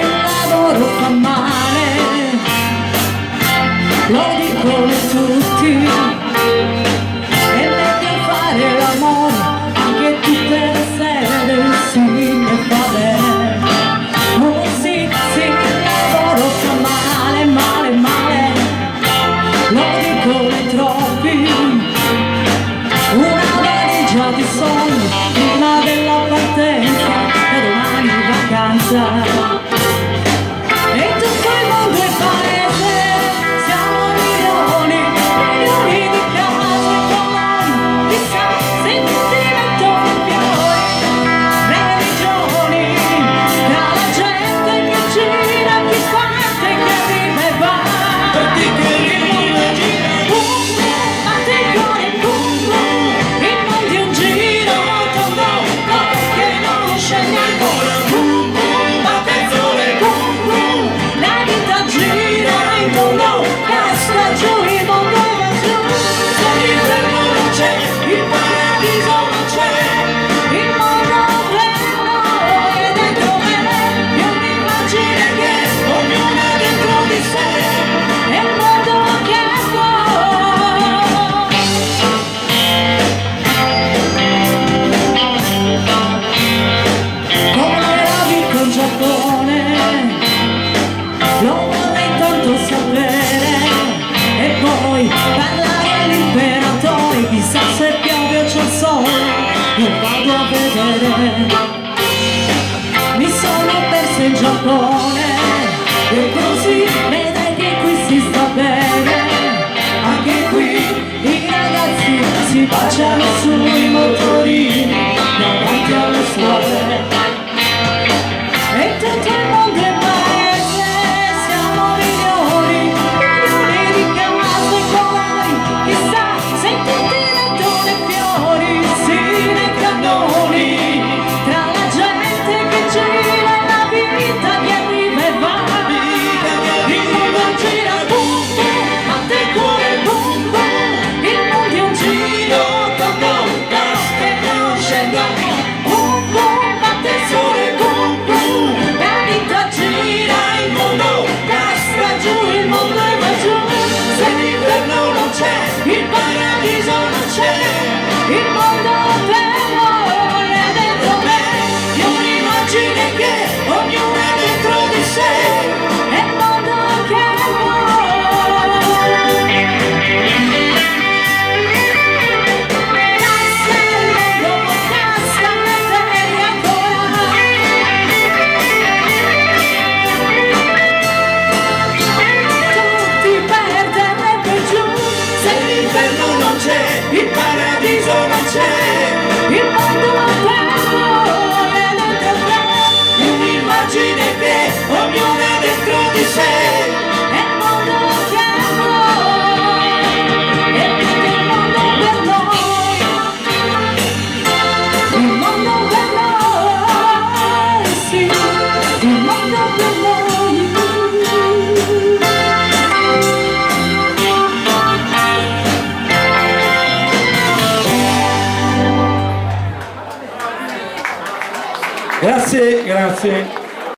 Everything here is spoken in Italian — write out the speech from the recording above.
lavoro fa male, lo dicono tutti, è meglio fare l'amore anche tutte le sere, sì, che va bene. Oh sì, sì, il lavoro fa male, male, male, lo dicono in troppi. Una valigia di sogni prima della partenza, e domani vacanza. E tutto il mondo è paese, siamo milioni, milioni di case con noi. Chissà se tutti mettono fiori, religioni, tra la gente che gira, chi parte, che arriva e va. Perché che il mondo gira, batte il cuore, il mondo è un giro, tondo, che non scende ancora. Batte il sole, la vita gira, il mondo casca giù, il mondo va giù. Se l'inferno non c'è, il paradiso non c'è, il mondo bello è dentro me, è un'immagine che ognuno ha dentro di sé, è il mondo che può. Come la vivo in Giappone, lo vorrei tanto sapere, e poi parlare all'imperatore, chissà se piove o c'è il sole, lo vado a vedere. Mi sono persa in Giappone, e così vedrai che qui si sta bene. Anche qui i ragazzi si baciano sui motorini davanti alle scuole. E tutto il mondo è paese, siamo milioni, milioni di case con noi. Chissà se tutti mettono i fiori, sì, nei cannoni, tra la gente che gira, la vita che arriva e va. Il mondo gira, bum bum, batte il cuore, bum bum. Il mondo è un giro, tondo, che non scende ancora. Bum bum, batte il sole, bum bum. La vita gira, il mondo casca giù, il mondo è va giù. Se l'inferno non c'è, il paradiso non c'è, il mondo bello è dentro me, è un'immagine che ognuno ha dentro di sé, è il mondo che vuole. Casca il mondo, casca la terra ancora. Tutti perderebbero giù, se l'inferno non c'è, il paradiso non c'è, il mondo bello è dentro te, è un'immagine che ognuno ha dentro di sé, è il mondo che vuoi, e tutto il mondo per noi, il mondo per noi, sì, il mondo per noi. Grazie, grazie.